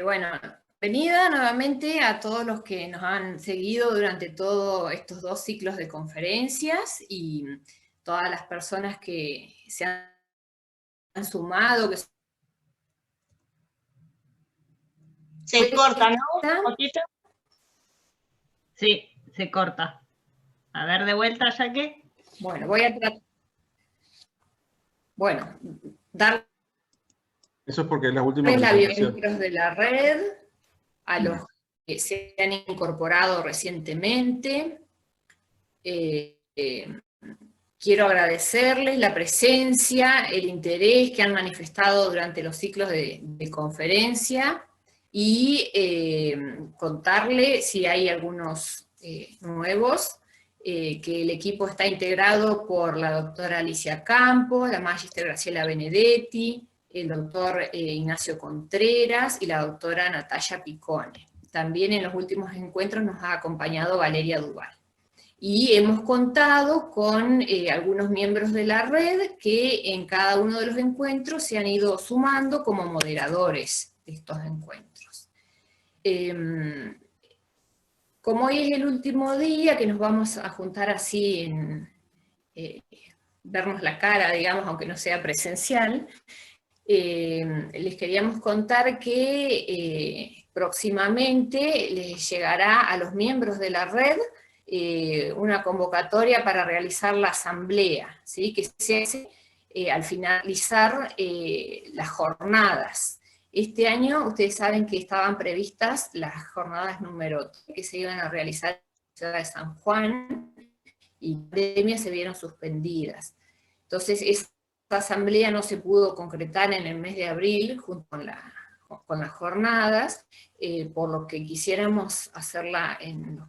Bueno, bienvenida nuevamente a todos los que nos han seguido durante todos estos 2 ciclos de conferencias y todas las personas que se han sumado. Se corta, ¿no? ¿Un poquito? Sí, se corta. A ver, de vuelta, ya que. Bueno, voy a tratar. Bueno, dar Eso es porque es la última la presentación. bienvenida de la red, a los que se han incorporado recientemente. Quiero agradecerles la presencia, el interés que han manifestado durante los ciclos de conferencia y contarles, si hay algunos nuevos, que el equipo está integrado por la doctora Alicia Campos, la magíster Graciela Benedetti, el doctor Ignacio Contreras y la doctora Natalia Picone. También en los últimos encuentros nos ha acompañado Valeria Duval. Y hemos contado con algunos miembros de la red que en cada uno de los encuentros se han ido sumando como moderadores de estos encuentros. Como hoy es el último día que nos vamos a juntar así en vernos la cara, digamos, aunque no sea presencial, les queríamos contar que próximamente les llegará a los miembros de la red una convocatoria para realizar la asamblea, ¿sí? Que se hace al finalizar las jornadas. Este año ustedes saben que estaban previstas las jornadas número 3 que se iban a realizar en la ciudad de San Juan, y la pandemia se vieron suspendidas. Entonces esa asamblea no se pudo concretar en el mes de abril junto con las jornadas, por lo que quisiéramos hacerla en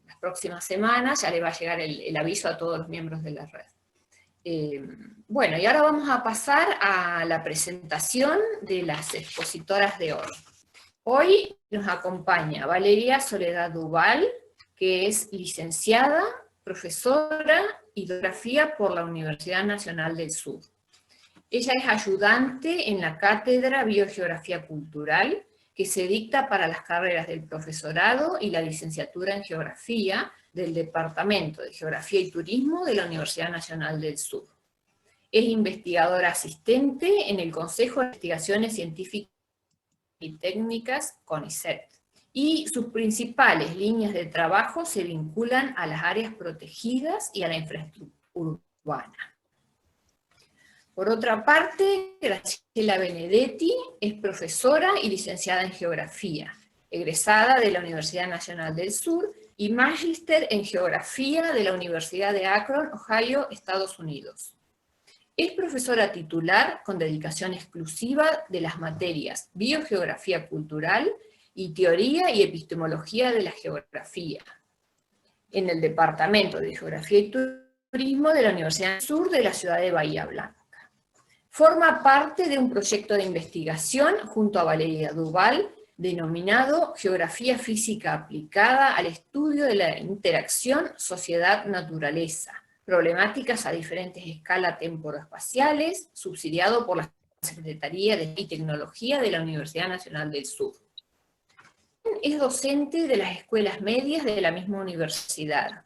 las próximas semanas. Ya le va a llegar el aviso a todos los miembros de la red. Bueno, y ahora vamos a pasar a la presentación de las expositoras de hoy. Hoy nos acompaña Valeria Soledad Duval, que es licenciada, profesora y geografía por la Universidad Nacional del Sur. Ella es ayudante en la cátedra Biogeografía Cultural, que se dicta para las carreras del profesorado y la licenciatura en Geografía del Departamento de Geografía y Turismo de la Universidad Nacional del Sur. Es investigadora asistente en el Consejo de Investigaciones Científicas y Técnicas, CONICET, y sus principales líneas de trabajo se vinculan a las áreas protegidas y a la infraestructura urbana. Por otra parte, Graciela Benedetti es profesora y licenciada en Geografía, egresada de la Universidad Nacional del Sur y magíster en Geografía de la Universidad de Akron, Ohio, Estados Unidos. Es profesora titular con dedicación exclusiva de las materias Biogeografía Cultural y Teoría y Epistemología de la Geografía, en el Departamento de Geografía y Turismo de la Universidad del Sur de la ciudad de Bahía Blanca. Forma parte de un proyecto de investigación junto a Valeria Duval, denominado Geografía Física Aplicada al Estudio de la Interacción Sociedad-Naturaleza, problemáticas a diferentes escalas temporoespaciales, subsidiado por la Secretaría de Tecnología de la Universidad Nacional del Sur. Es docente de las escuelas medias de la misma universidad.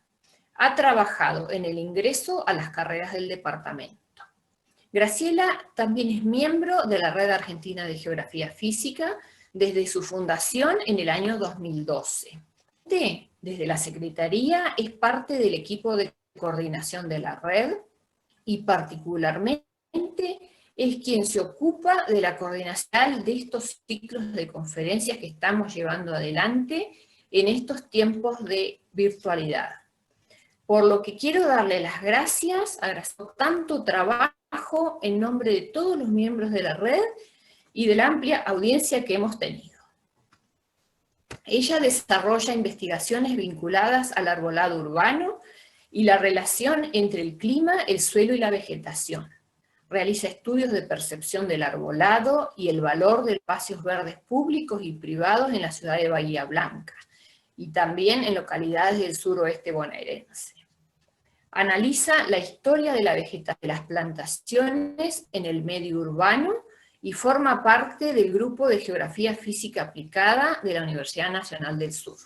Ha trabajado en el ingreso a las carreras del departamento. Graciela también es miembro de la Red Argentina de Geografía Física desde su fundación en el año 2012. Desde la Secretaría es parte del equipo de coordinación de la red y particularmente es quien se ocupa de la coordinación de estos ciclos de conferencias que estamos llevando adelante en estos tiempos de virtualidad. Por lo que quiero darle las gracias, agradecer tanto trabajo en nombre de todos los miembros de la red y de la amplia audiencia que hemos tenido. Ella desarrolla investigaciones vinculadas al arbolado urbano y la relación entre el clima, el suelo y la vegetación. Realiza estudios de percepción del arbolado y el valor de espacios verdes públicos y privados en la ciudad de Bahía Blanca, y también en localidades del suroeste bonaerense. Analiza la historia de la vegetación de las plantaciones en el medio urbano y forma parte del grupo de Geografía Física Aplicada de la Universidad Nacional del Sur.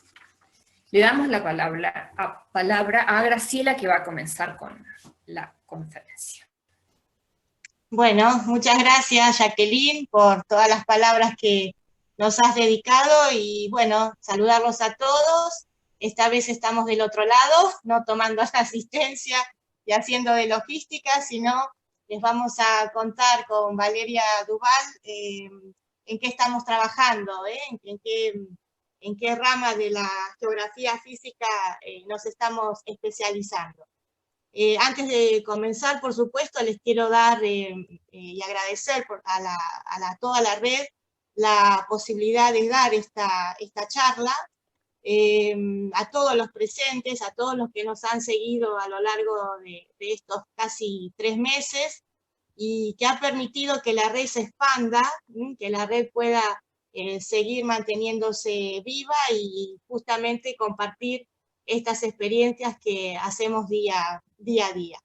Le damos la palabra a Graciela, que va a comenzar con la conferencia. Bueno, muchas gracias, Jacqueline, por todas las palabras que nos has dedicado, y bueno, saludarlos a todos. Esta vez estamos del otro lado, no tomando la asistencia y haciendo de logística, sino les vamos a contar con Valeria Duval en qué estamos trabajando, en qué rama de la geografía física nos estamos especializando. Antes de comenzar, por supuesto, les quiero dar y agradecer a toda la red la posibilidad de dar esta charla, a todos los presentes, a todos los que nos han seguido a lo largo de estos casi 3 meses, y que ha permitido que la red se expanda, que la red pueda seguir manteniéndose viva y justamente compartir estas experiencias que hacemos día a día.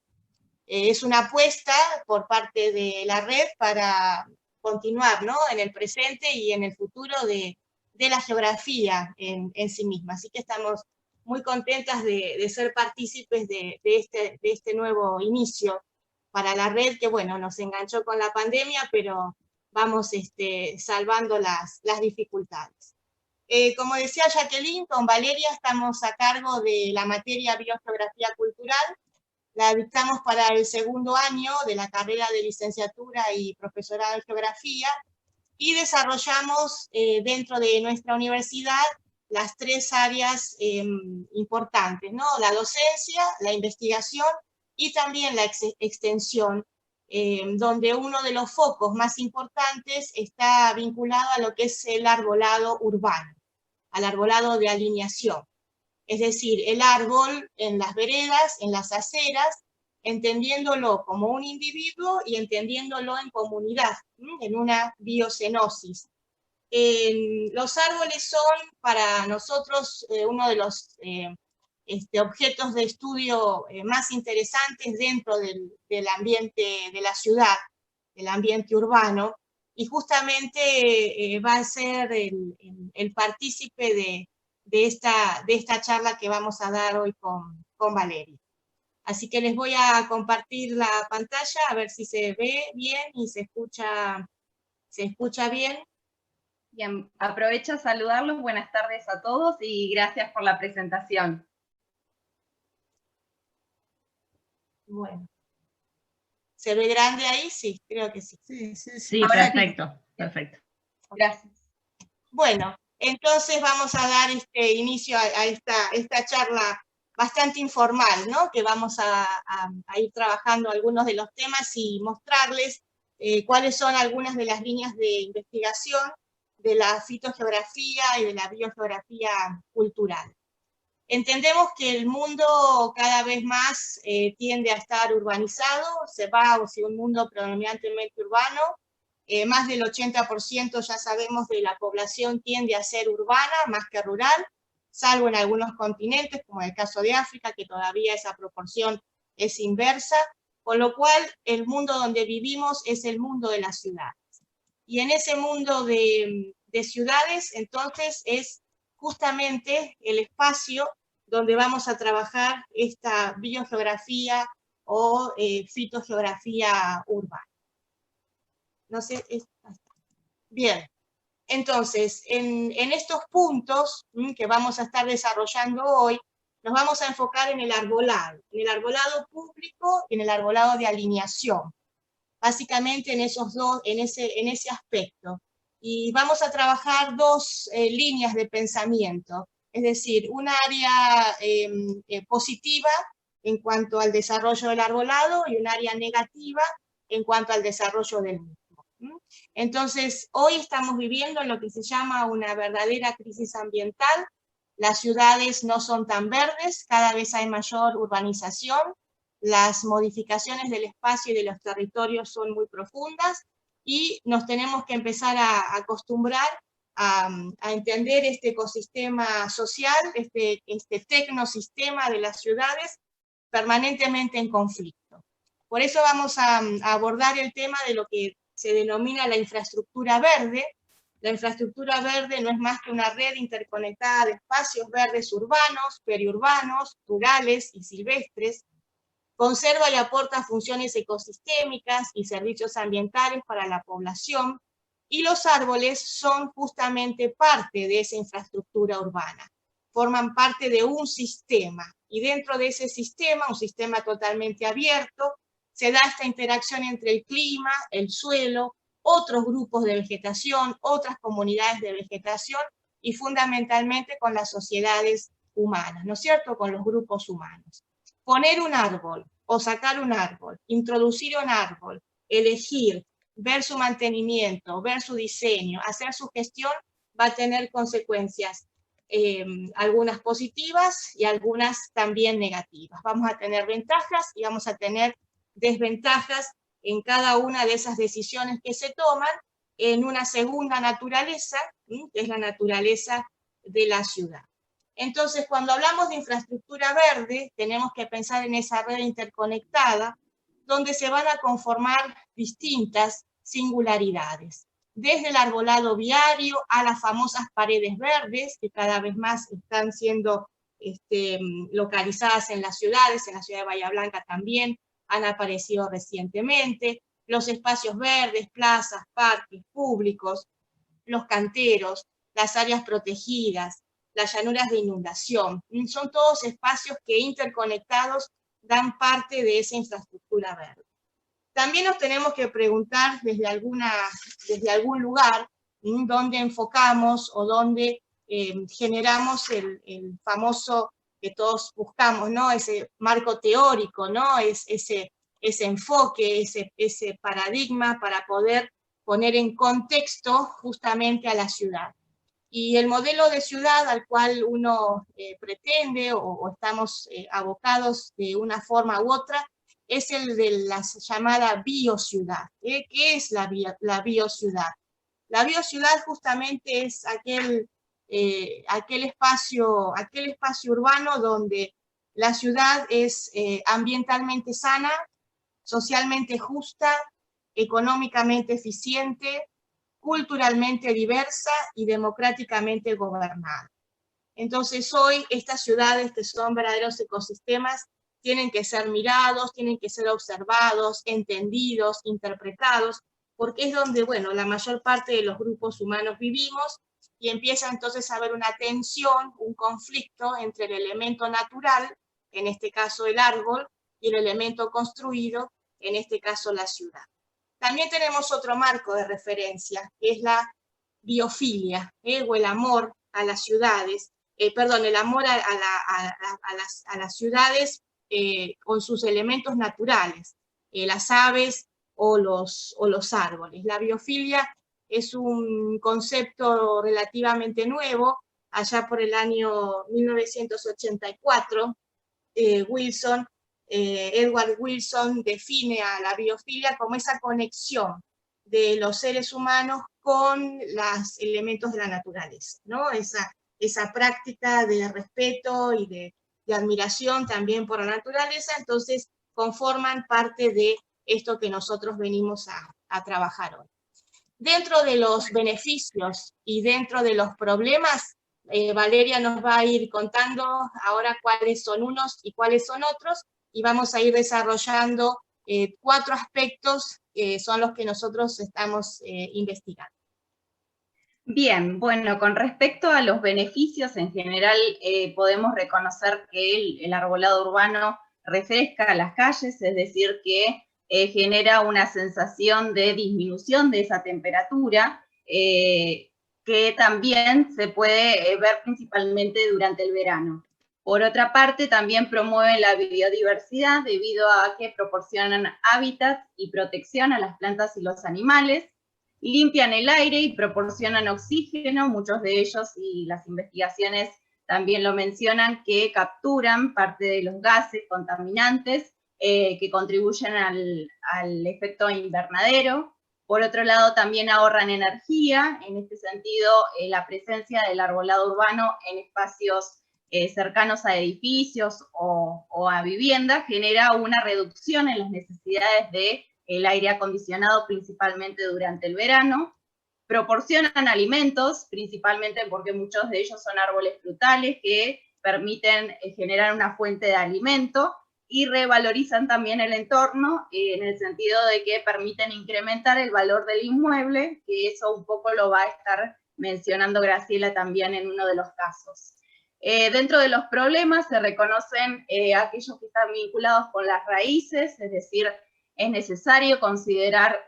Es una apuesta por parte de la red para continuar, ¿no?, en el presente y en el futuro de la geografía en sí misma. Así que estamos muy contentas de ser partícipes de este nuevo inicio para la red, que bueno, nos enganchó con la pandemia, pero vamos salvando las dificultades. Como decía Jacqueline, con Valeria estamos a cargo de la materia Biogeografía Cultural. La dictamos para el 2º año de la carrera de licenciatura y profesorado de geografía, y desarrollamos dentro de nuestra universidad las 3 áreas importantes, ¿no? La docencia, la investigación y también la extensión, donde uno de los focos más importantes está vinculado a lo que es el arbolado urbano, al arbolado de alineación. Es decir, el árbol en las veredas, en las aceras, entendiéndolo como un individuo y entendiéndolo en comunidad, en una biocenosis. Los árboles son para nosotros uno de los objetos de estudio más interesantes dentro del ambiente de la ciudad, del ambiente urbano, y justamente va a ser el partícipe de esta charla que vamos a dar hoy con Valeria. Así que les voy a compartir la pantalla, a ver si se ve bien y se escucha bien. Bien, aprovecho a saludarlos, buenas tardes a todos y gracias por la presentación. Bueno. ¿Se ve grande ahí? Sí, creo que sí. Sí, perfecto, perfecto. Gracias. Bueno, entonces vamos a dar inicio a esta charla bastante informal, ¿no?, que vamos a ir trabajando algunos de los temas y mostrarles cuáles son algunas de las líneas de investigación de la fitogeografía y de la biogeografía cultural. Entendemos que el mundo cada vez más tiende a estar urbanizado, se va hacia un mundo predominantemente urbano. Más del 80% ya sabemos de la población tiende a ser urbana más que rural, salvo en algunos continentes, como en el caso de África, que todavía esa proporción es inversa, con lo cual el mundo donde vivimos es el mundo de las ciudades. Y en ese mundo de ciudades, entonces, es justamente el espacio donde vamos a trabajar esta biogeografía o fitogeografía urbana. No sé, bien. Entonces, en estos puntos que vamos a estar desarrollando hoy, nos vamos a enfocar en el arbolado público y en el arbolado de alineación, básicamente en ese aspecto. Y vamos a trabajar 2 líneas de pensamiento, es decir, un área positiva en cuanto al desarrollo del arbolado y un área negativa en cuanto al desarrollo del mismo. Entonces, hoy estamos viviendo lo que se llama una verdadera crisis ambiental. Las ciudades no son tan verdes, cada vez hay mayor urbanización, las modificaciones del espacio y de los territorios son muy profundas, y nos tenemos que empezar a acostumbrar a entender este ecosistema social, este tecnosistema de las ciudades permanentemente en conflicto. Por eso vamos a abordar el tema de lo que se denomina la infraestructura verde. La infraestructura verde no es más que una red interconectada de espacios verdes urbanos, periurbanos, rurales y silvestres. Conserva y aporta funciones ecosistémicas y servicios ambientales para la población, y los árboles son justamente parte de esa infraestructura urbana. Forman parte de un sistema, y dentro de ese sistema, un sistema totalmente abierto, se da esta interacción entre el clima, el suelo, otros grupos de vegetación, otras comunidades de vegetación, y fundamentalmente con las sociedades humanas, ¿no es cierto?, con los grupos humanos. Poner un árbol o sacar un árbol, introducir un árbol, elegir, ver su mantenimiento, ver su diseño, hacer su gestión, va a tener consecuencias, algunas positivas y algunas también negativas. Vamos a tener ventajas y vamos a tener desventajas en cada una de esas decisiones que se toman en una segunda naturaleza, que es la naturaleza de la ciudad. Entonces, cuando hablamos de infraestructura verde, tenemos que pensar en esa red interconectada, donde se van a conformar distintas singularidades, desde el arbolado viario a las famosas paredes verdes, que cada vez más están siendo localizadas en las ciudades, en la ciudad de Bahía Blanca también han aparecido recientemente, los espacios verdes, plazas, parques públicos, los canteros, las áreas protegidas, las llanuras de inundación. Son todos espacios que interconectados dan parte de esa infraestructura verde. También nos tenemos que preguntar desde algún lugar dónde enfocamos o dónde generamos el famoso que todos buscamos, ¿no? Ese marco teórico, ¿no? Ese enfoque, ese paradigma para poder poner en contexto justamente a la ciudad. Y el modelo de ciudad al cual uno pretende o estamos abocados de una forma u otra es el de la llamada biociudad. ¿Qué es la biociudad? La biociudad justamente es aquel espacio urbano donde la ciudad es ambientalmente sana, socialmente justa, económicamente eficiente, culturalmente diversa y democráticamente gobernada. Entonces hoy estas ciudades, que son verdaderos ecosistemas, tienen que ser mirados, tienen que ser observados, entendidos, interpretados, porque es donde, bueno, la mayor parte de los grupos humanos vivimos, y empieza entonces a haber una tensión, un conflicto entre el elemento natural, en este caso el árbol, y el elemento construido, en este caso la ciudad. También tenemos otro marco de referencia, que es la biofilia, o el amor a las ciudades, el amor a las ciudades con sus elementos naturales, las aves o los árboles. La biofilia es un concepto relativamente nuevo, allá por el año 1984, Edward Wilson define a la biofilia como esa conexión de los seres humanos con los elementos de la naturaleza, ¿no? Esa práctica de respeto y de admiración también por la naturaleza, entonces conforman parte de esto que nosotros venimos a trabajar hoy. Dentro de los beneficios y dentro de los problemas, Valeria nos va a ir contando ahora cuáles son unos y cuáles son otros, y vamos a ir desarrollando 4 aspectos que son los que nosotros estamos investigando. Bien, bueno, con respecto a los beneficios en general, podemos reconocer que el arbolado urbano refresca las calles, es decir, que genera una sensación de disminución de esa temperatura, que también se puede ver principalmente durante el verano. Por otra parte, también promueven la biodiversidad debido a que proporcionan hábitats y protección a las plantas y los animales, limpian el aire y proporcionan oxígeno, muchos de ellos, y las investigaciones también lo mencionan, que capturan parte de los gases contaminantes que contribuyen al efecto invernadero. Por otro lado, también ahorran energía. En este sentido, la presencia del arbolado urbano en espacios cercanos a edificios o a viviendas genera una reducción en las necesidades de el aire acondicionado principalmente durante el verano. Proporcionan alimentos, principalmente porque muchos de ellos son árboles frutales que permiten generar una fuente de alimento, y revalorizan también el entorno en el sentido de que permiten incrementar el valor del inmueble, que eso un poco lo va a estar mencionando Graciela también en uno de los casos. Dentro de los problemas se reconocen aquellos que están vinculados con las raíces, es decir, es necesario considerar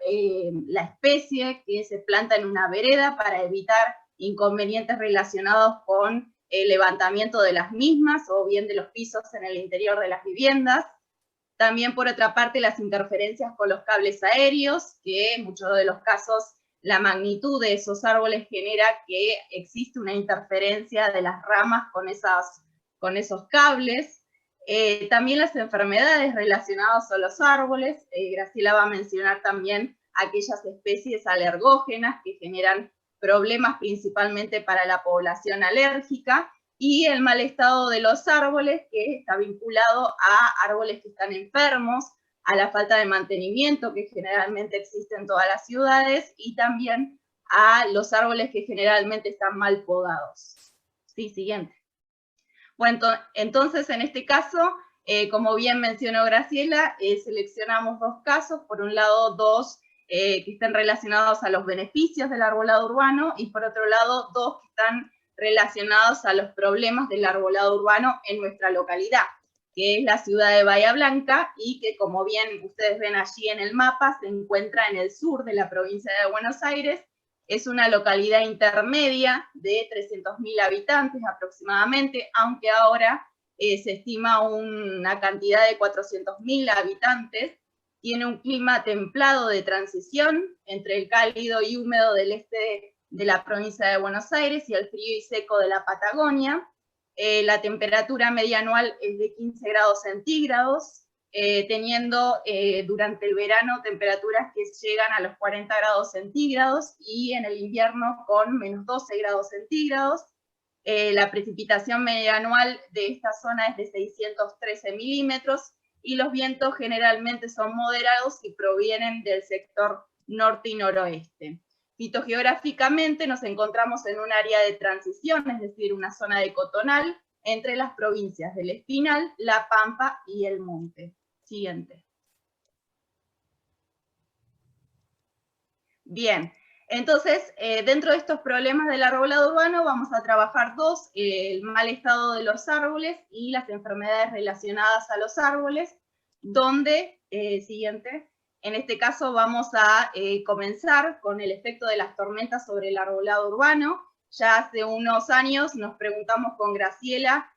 la especie que se planta en una vereda para evitar inconvenientes relacionados con el levantamiento de las mismas o bien de los pisos en el interior de las viviendas. También, por otra parte, las interferencias con los cables aéreos, que en muchos de los casos la magnitud de esos árboles genera que existe una interferencia de las ramas con esos cables. También las enfermedades relacionadas a los árboles. Graciela va a mencionar también aquellas especies alergógenas que generan problemas principalmente para la población alérgica, y el mal estado de los árboles, que está vinculado a árboles que están enfermos, a la falta de mantenimiento que generalmente existe en todas las ciudades, y también a los árboles que generalmente están mal podados. Sí, siguiente. Bueno, entonces en este caso, como bien mencionó Graciela, seleccionamos dos casos, por un lado dos que están relacionados a los beneficios del arbolado urbano, y por otro lado dos que están relacionados a los problemas del arbolado urbano en nuestra localidad, que es la ciudad de Bahía Blanca, y que, como bien ustedes ven allí en el mapa, se encuentra en el sur de la provincia de Buenos Aires. Es una localidad intermedia de 300.000 habitantes aproximadamente, aunque ahora se estima una cantidad de 400.000 habitantes. Tiene un clima templado de transición entre el cálido y húmedo del este de la provincia de Buenos Aires y el frío y seco de la Patagonia. La temperatura media anual es de 15 grados centígrados, teniendo durante el verano temperaturas que llegan a los 40 grados centígrados, y en el invierno con menos 12 grados centígrados. La precipitación media anual de esta zona es de 613 milímetros, y los vientos generalmente son moderados y provienen del sector norte y noroeste. Fitogeográficamente nos encontramos en un área de transición, es decir, una zona de cotonal entre las provincias del Espinal, La Pampa y el Monte. Siguiente. Bien, entonces, dentro de estos problemas del arbolado urbano vamos a trabajar dos: el mal estado de los árboles y las enfermedades relacionadas a los árboles, donde, siguiente, en este caso vamos a comenzar con el efecto de las tormentas sobre el arbolado urbano. Ya hace unos años nos preguntamos con Graciela,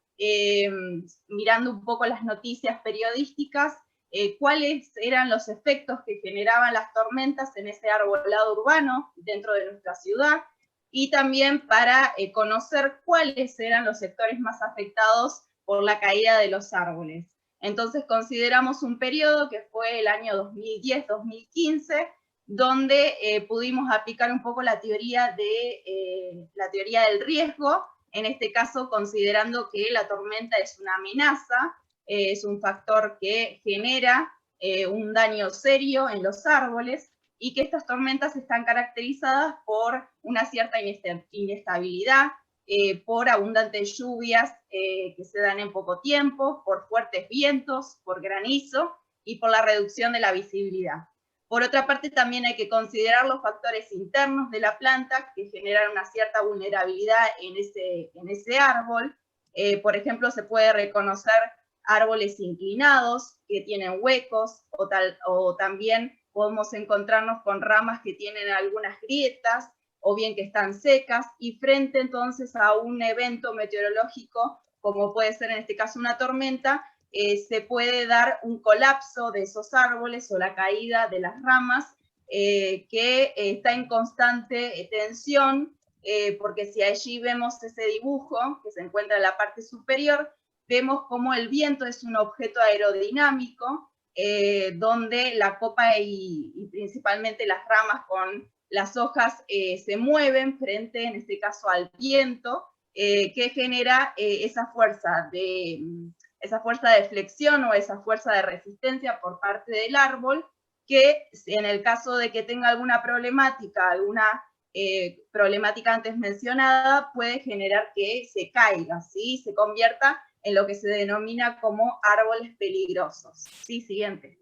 mirando un poco las noticias periodísticas, cuáles eran los efectos que generaban las tormentas en ese arbolado urbano dentro de nuestra ciudad, y también para conocer cuáles eran los sectores más afectados por la caída de los árboles. Entonces consideramos un periodo que fue el año 2010-2015, donde pudimos aplicar un poco la teoría del riesgo, en este caso considerando que la tormenta es una amenaza, es un factor que genera un daño serio en los árboles, y que estas tormentas están caracterizadas por una cierta inestabilidad, por abundantes lluvias que se dan en poco tiempo, por fuertes vientos, por granizo y por la reducción de la visibilidad. Por otra parte, también hay que considerar los factores internos de la planta que generan una cierta vulnerabilidad en ese árbol. Por ejemplo, se puede reconocer árboles inclinados que tienen huecos, o también podemos encontrarnos con ramas que tienen algunas grietas, o bien que están secas, y frente entonces a un evento meteorológico, como puede ser en este caso una tormenta, se puede dar un colapso de esos árboles o la caída de las ramas, que está en constante tensión, porque si allí vemos ese dibujo que se encuentra en la parte superior, vemos como el viento es un objeto aerodinámico, donde la copa y principalmente las ramas con las hojas se mueven frente, en este caso, al viento, que genera esa fuerza de flexión o esa fuerza de resistencia por parte del árbol, que en el caso de que tenga alguna problemática antes mencionada, puede generar que se caiga, ¿sí? Se convierta en lo que se denomina como árboles peligrosos. Sí, siguiente.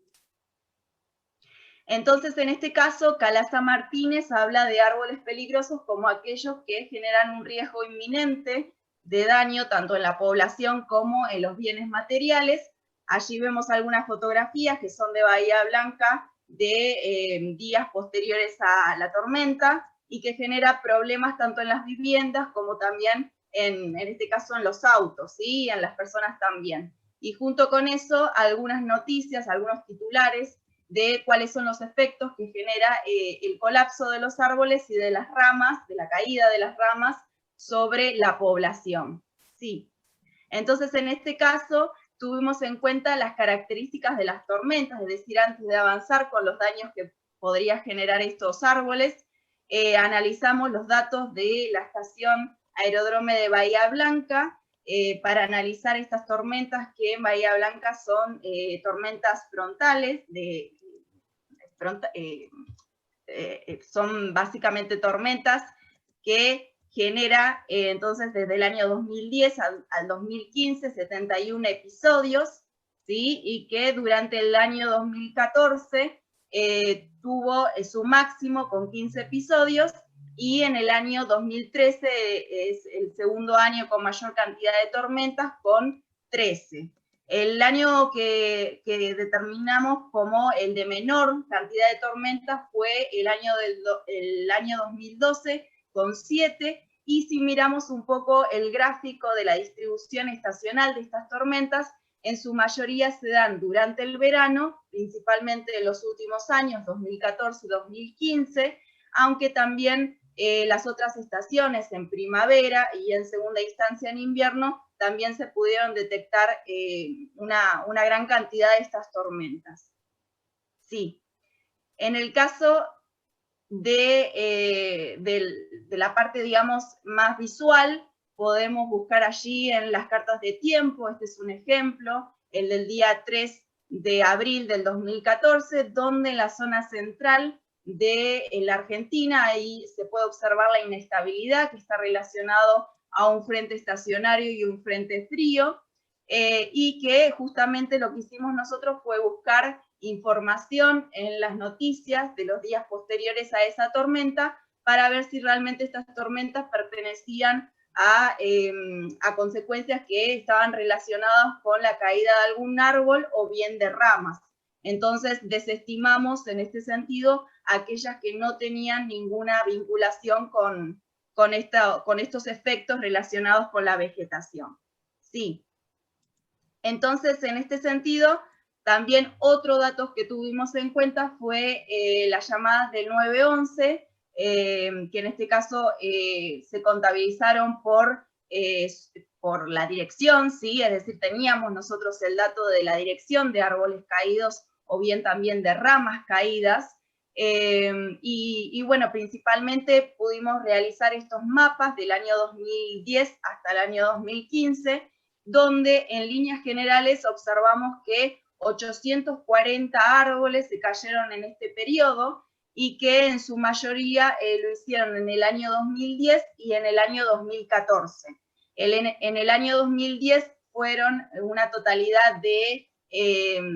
Entonces, en este caso, Calaza Martínez habla de árboles peligrosos como aquellos que generan un riesgo inminente de daño tanto en la población como en los bienes materiales. Allí vemos algunas fotografías que son de Bahía Blanca de días posteriores a la tormenta y que genera problemas tanto en las viviendas como también en este caso en los autos, ¿sí? Y en las personas también. Y junto con eso, algunas noticias, algunos titulares de cuáles son los efectos que genera el colapso de los árboles y de las ramas, de la caída de las ramas sobre la población. Sí. Entonces, en este caso, tuvimos en cuenta las características de las tormentas, es decir, antes de avanzar con los daños que podría generar estos árboles, analizamos los datos de la estación Aeródromo de Bahía Blanca, para analizar estas tormentas que en Bahía Blanca son tormentas frontales, son básicamente tormentas que genera entonces desde el año 2010 al 2015 71 episodios, ¿sí? Y que durante el año 2014 tuvo su máximo con 15 episodios, y en el año 2013 es el segundo año con mayor cantidad de tormentas, con 13. El año que determinamos como el de menor cantidad de tormentas fue el año 2012, con 7, y si miramos un poco el gráfico de la distribución estacional de estas tormentas, en su mayoría se dan durante el verano, principalmente en los últimos años, 2014 y 2015, aunque también las otras estaciones en primavera y en segunda instancia en invierno, también se pudieron detectar una gran cantidad de estas tormentas. Sí. En el caso de la parte, digamos, más visual, podemos buscar allí en las cartas de tiempo, este es un ejemplo, el del día 3 de abril del 2014, donde en la zona central de la Argentina, ahí se puede observar la inestabilidad que está relacionado a un frente estacionario y un frente frío, y que justamente lo que hicimos nosotros fue buscar información en las noticias de los días posteriores a esa tormenta para ver si realmente estas tormentas pertenecían a consecuencias que estaban relacionadas con la caída de algún árbol o bien de ramas. Entonces desestimamos en este sentido aquellas que no tenían ninguna vinculación con estos efectos relacionados con la vegetación. Sí. Entonces, en este sentido, también otro dato que tuvimos en cuenta fue las llamadas del 911, que en este caso se contabilizaron por la dirección, ¿sí? Es decir, teníamos nosotros el dato de la dirección de árboles caídos o bien también de ramas caídas, y bueno, principalmente pudimos realizar estos mapas del año 2010 hasta el año 2015, donde en líneas generales observamos que 840 árboles se cayeron en este periodo y que en su mayoría lo hicieron en el año 2010 y en el año 2014. En el año 2010 fueron una totalidad de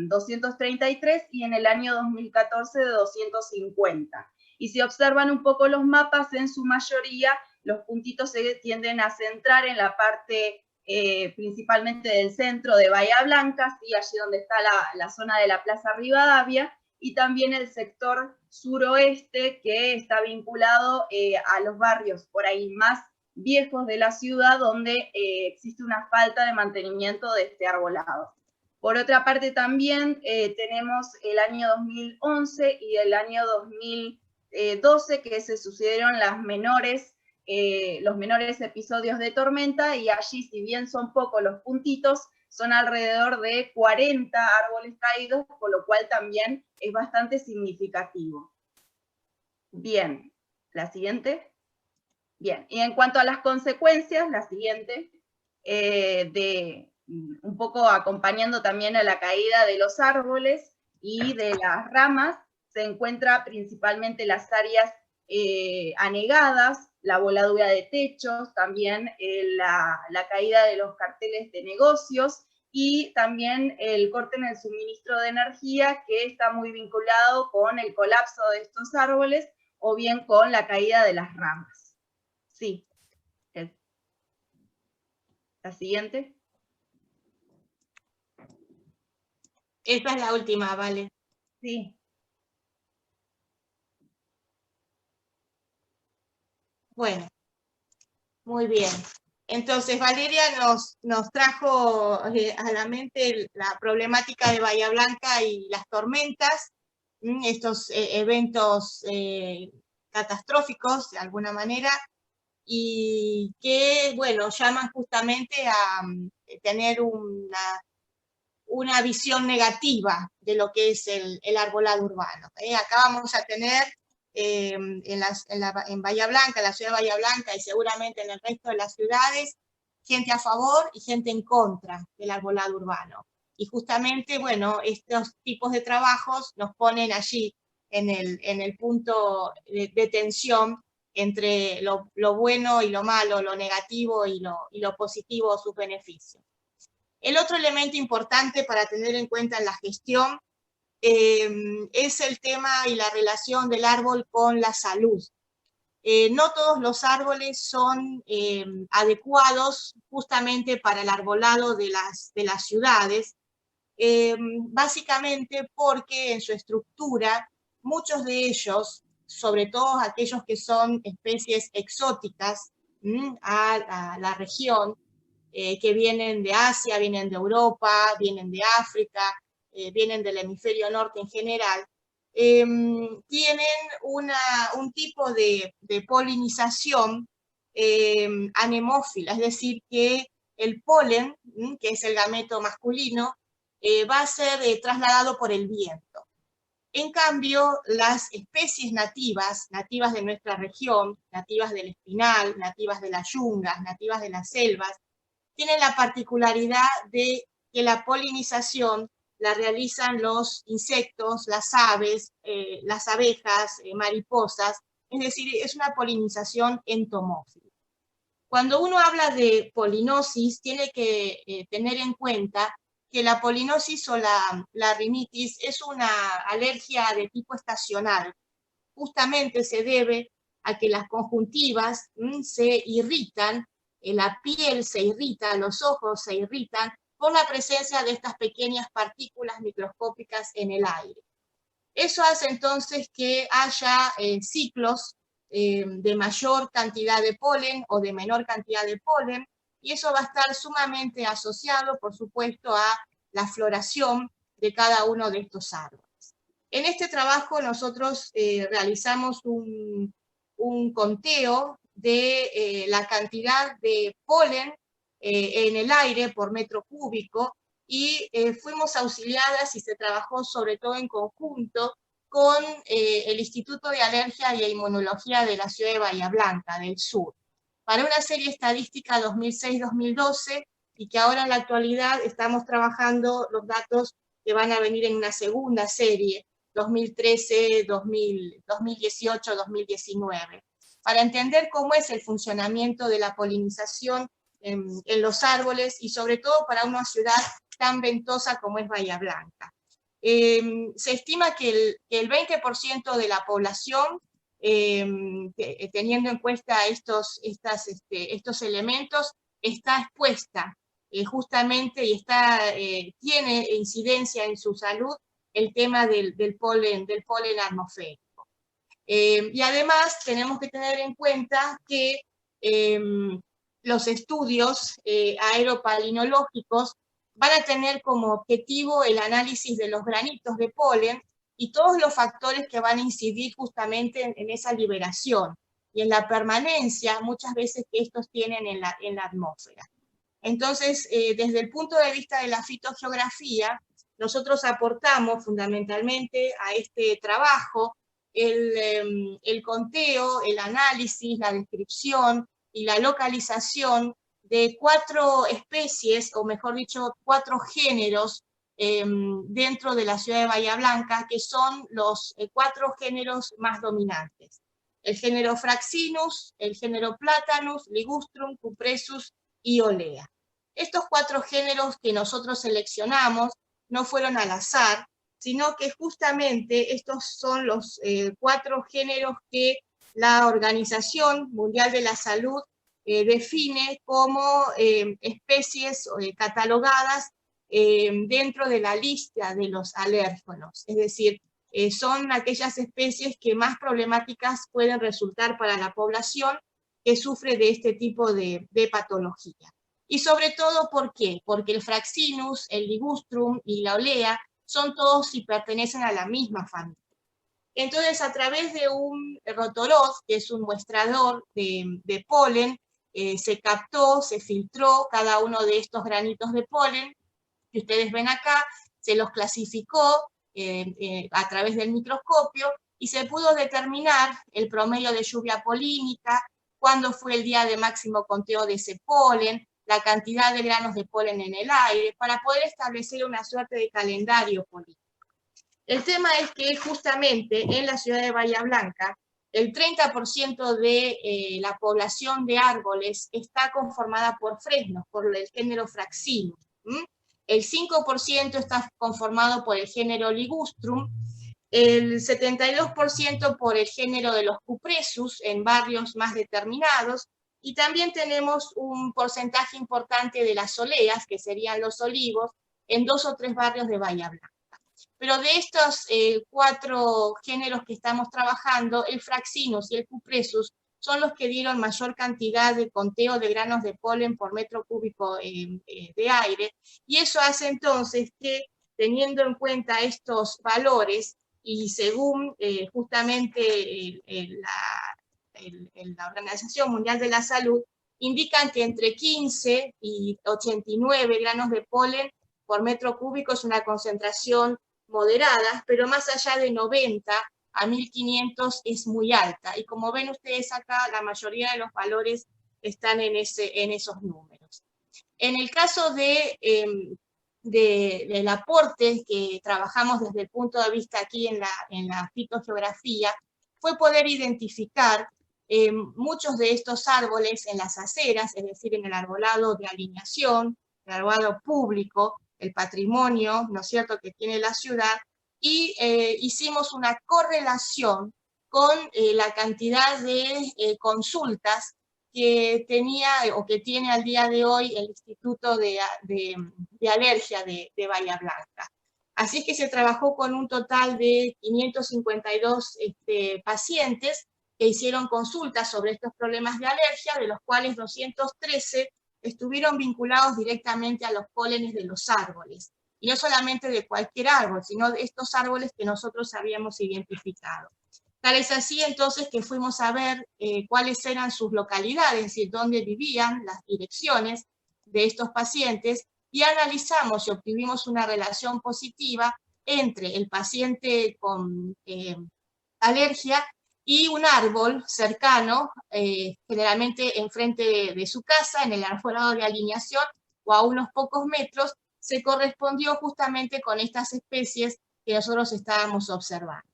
233 y en el año 2014 de 250. Y si observan un poco los mapas, en su mayoría los puntitos se tienden a centrar en la parte principalmente del centro de Bahía Blanca, ¿sí? Allí donde está la zona de la Plaza Rivadavia, y también el sector suroeste que está vinculado a los barrios por ahí más viejos de la ciudad, donde existe una falta de mantenimiento de este arbolado. Por otra parte también tenemos el año 2011 y el año 2012 que se sucedieron los menores episodios de tormenta, y allí, si bien son pocos los puntitos, son alrededor de 40 árboles caídos, con lo cual también es bastante significativo. Bien, la siguiente. Bien, y en cuanto a las consecuencias, la siguiente, un poco acompañando también a la caída de los árboles y de las ramas, se encuentra principalmente las áreas anegadas, la voladura de techos, también la caída de los carteles de negocios, y también el corte en el suministro de energía, que está muy vinculado con el colapso de estos árboles, o bien con la caída de las ramas. Sí. La siguiente. Esa es la última, Vale. Sí. Bueno, muy bien. Entonces, Valeria nos trajo a la mente la problemática de Bahía Blanca y las tormentas, estos eventos catastróficos, de alguna manera, y que, bueno, llaman justamente a tener una visión negativa de lo que es el arbolado urbano. Acá vamos a tener en Bahía Blanca, en la ciudad de Bahía Blanca, y seguramente en el resto de las ciudades, gente a favor y gente en contra del arbolado urbano. Y justamente, bueno, estos tipos de trabajos nos ponen allí en el punto de tensión entre lo bueno y lo malo, lo negativo y lo positivo, sus beneficios. El otro elemento importante para tener en cuenta en la gestión es el tema y la relación del árbol con la salud. No todos los árboles son adecuados justamente para el arbolado de las ciudades, básicamente porque en su estructura muchos de ellos, sobre todo aquellos que son especies exóticas a la región, que vienen de Asia, vienen de Europa, vienen de África, vienen del hemisferio norte en general, tienen un tipo de polinización anemófila, es decir, que el polen, que es el gameto masculino, va a ser trasladado por el viento. En cambio, las especies nativas de nuestra región, nativas del espinal, nativas de las yungas, nativas de las selvas, tienen la particularidad de que la polinización la realizan los insectos, las aves, las abejas, mariposas, es decir, es una polinización entomófila. Cuando uno habla de polinosis, tiene que tener en cuenta que la polinosis o la rinitis es una alergia de tipo estacional. Justamente se debe a que las conjuntivas se irritan, la piel se irrita, los ojos se irritan por la presencia de estas pequeñas partículas microscópicas en el aire. Eso hace entonces que haya ciclos de mayor cantidad de polen o de menor cantidad de polen, y eso va a estar sumamente asociado, por supuesto, a la floración de cada uno de estos árboles. En este trabajo nosotros realizamos un conteo de la cantidad de polen en el aire por metro cúbico, y fuimos auxiliadas y se trabajó sobre todo en conjunto con el Instituto de Alergia y Inmunología de la ciudad de Bahía Blanca, del sur, para una serie estadística 2006-2012, y que ahora en la actualidad estamos trabajando los datos que van a venir en una segunda serie, 2013, 2018, 2019, para entender cómo es el funcionamiento de la polinización en los árboles, y sobre todo para una ciudad tan ventosa como es Bahía Blanca. Se estima que el 20% de la población, teniendo en cuenta estos elementos, está expuesta justamente y tiene incidencia en su salud el tema del polen atmosférico. Y además tenemos que tener en cuenta que los estudios aeropalinológicos van a tener como objetivo el análisis de los granitos de polen y todos los factores que van a incidir justamente en esa liberación y en la permanencia, muchas veces, que estos tienen en la atmósfera. Entonces, desde el punto de vista de la fitogeografía, nosotros aportamos fundamentalmente a este trabajo el conteo, el análisis, la descripción y la localización de 4 especies, o mejor dicho, 4 géneros dentro de la ciudad de Bahía Blanca, que son los 4 géneros más dominantes. El género Fraxinus, el género Platanus, Ligustrum, Cupressus y Olea. Estos 4 géneros que nosotros seleccionamos no fueron al azar, sino que justamente estos son los 4 géneros que la Organización Mundial de la Salud define como especies catalogadas dentro de la lista de los alérgenos, es decir, son aquellas especies que más problemáticas pueden resultar para la población que sufre de este tipo de patología. Y sobre todo, ¿por qué? Porque el Fraxinus, el Ligustrum y la Olea son todos y pertenecen a la misma familia. Entonces, a través de un Rotorov, que es un muestrador de polen, se captó, se filtró cada uno de estos granitos de polen, que ustedes ven acá, se los clasificó a través del microscopio, y se pudo determinar el promedio de lluvia polínica, cuándo fue el día de máximo conteo de ese polen, la cantidad de granos de polen en el aire, para poder establecer una suerte de calendario polínico. El tema es que justamente en la ciudad de Bahía Blanca, el 30% de la población de árboles está conformada por fresnos, por el género Fraxinus. El 5% está conformado por el género Ligustrum, el 72% por el género de los Cupressus en barrios más determinados, y también tenemos un porcentaje importante de las oleas, que serían los olivos, en 2 o 3 barrios de Bahía Blanca. Pero de estos 4 géneros que estamos trabajando, el Fraxinus y el Cupressus son los que dieron mayor cantidad de conteo de granos de polen por metro cúbico de aire, y eso hace entonces que, teniendo en cuenta estos valores, y según justamente la Organización Mundial de la Salud, indican que entre 15 y 89 granos de polen por metro cúbico es una concentración moderada, pero más allá de 90 a 1500 es muy alta, y como ven ustedes acá, la mayoría de los valores están en esos números. En el caso del aporte que trabajamos desde el punto de vista aquí en la fitogeografía, fue poder identificar muchos de estos árboles en las aceras, es decir, en el arbolado de alineación, el arbolado público, el patrimonio, ¿no es cierto?, que tiene la ciudad, y hicimos una correlación con la cantidad de consultas que tenía o que tiene al día de hoy el Instituto de Alergia de Bahía Blanca. Así es que se trabajó con un total de 552 pacientes que hicieron consultas sobre estos problemas de alergia, de los cuales 213 estuvieron vinculados directamente a los pólenes de los árboles. Y no solamente de cualquier árbol, sino de estos árboles que nosotros habíamos identificado. Tal es así entonces que fuimos a ver cuáles eran sus localidades, es decir, dónde vivían, las direcciones de estos pacientes, y analizamos y obtuvimos una relación positiva entre el paciente con alergia y un árbol cercano, generalmente enfrente de su casa, en el arbolado de alineación, o a unos pocos metros, se correspondió justamente con estas especies que nosotros estábamos observando.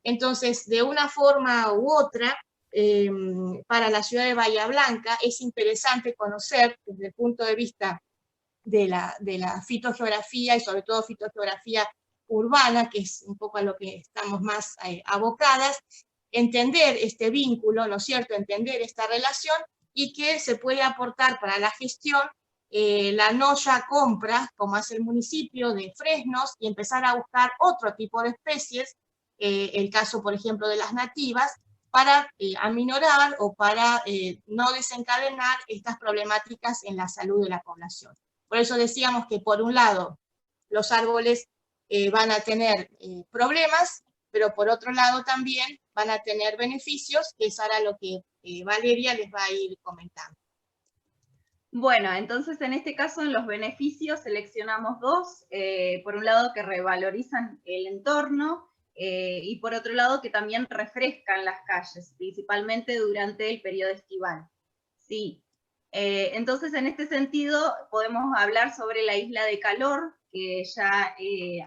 Entonces, de una forma u otra, para la ciudad de Bahía Blanca es interesante conocer desde el punto de vista de la fitogeografía, y sobre todo fitogeografía urbana, que es un poco a lo que estamos más abocadas, entender este vínculo, ¿no es cierto?, entender esta relación, y que se puede aportar para la gestión la no ya compra, como hace el municipio, de fresnos, y empezar a buscar otro tipo de especies, el caso, por ejemplo, de las nativas, para aminorar o para no desencadenar estas problemáticas en la salud de la población. Por eso decíamos que, por un lado, los árboles van a tener problemas, pero por otro lado también van a tener beneficios, que es ahora lo que Valeria les va a ir comentando. Bueno, entonces en este caso en los beneficios seleccionamos 2, por un lado que revalorizan el entorno, y por otro lado que también refrescan las calles, principalmente durante el periodo estival. Sí. Entonces en este sentido podemos hablar sobre la isla de calor, que ya